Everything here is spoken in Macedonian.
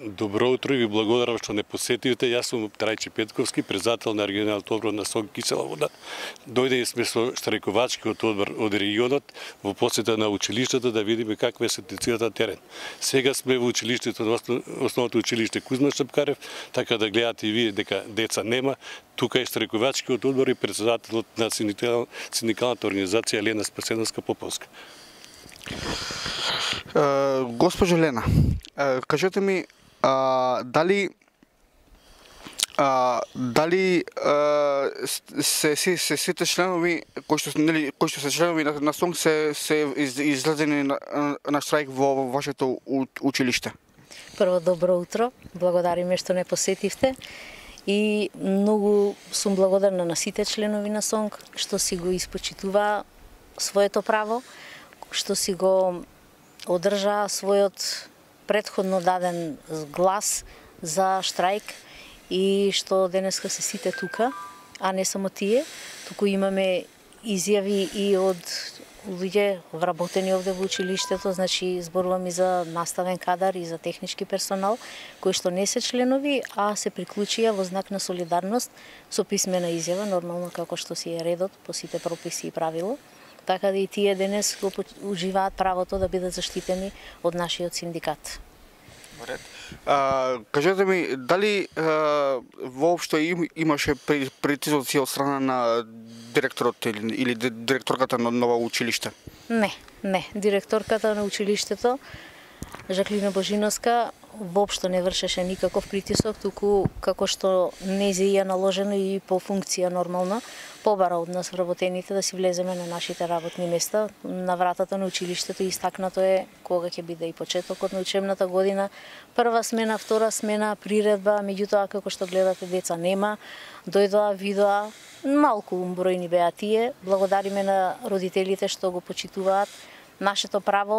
Добро утро и ви благодарам што не посетивте. Јас сум Трајче Петковски, председател на регионалниот одбор на СОГ Кисела вода. Дојдеме сме со штрајковачкиот одбор од регионот во посета на училиштето да видиме каква е ситуацијата на терен. Сега сме во училиштето на основното училиште Кузма Шапкарев, така да гледате и вие дека деца нема. Тука е штрајковачкиот одбор и председателот на синдикалната организација Лена Спасеновска Поповска. Госпожо Лена, кажете ми дали се сите членови кои што се членови на СОНГ се излезени на штрајк во вашето училиште? Прво, добро утро. Благодариме што не посетивте. И многу сум благодарна на сите членови на СОНГ што си го испочитуваа своето право, што си го одржаа својот претходно даден глас за штрајк и што денеска се сите тука, а не само тие, туку имаме изјави и од луѓе вработени овде во училиштето, значи зборувам и за наставен кадар и за технички персонал, кои што не се членови, а се приклучија во знак на солидарност со писмена изјава, нормално како што си е редот по сите прописи и правило. Така да и тие денес го уживаат правото да бидат заштитени од нашиот синдикат. Кажете ми, дали воопшто имаше притисоци од страна на директорот или директорката на нова училиште? Не. Директорката на училиштето, Жаклина Божиновска, воопшто не вршеше никаков притисок, туку како што нејзе ја наложено и по функција нормална, побара од нас вработените да си влеземе на нашите работни места. На вратата на училиштето истакнато е кога ќе биде и почетокот на учебната година. Прва смена, втора смена, приредба, меѓутоа како што гледате деца нема, дојдоа, видоа, малку бројни беа тие. Благодариме на родителите што го почитуваат нашето право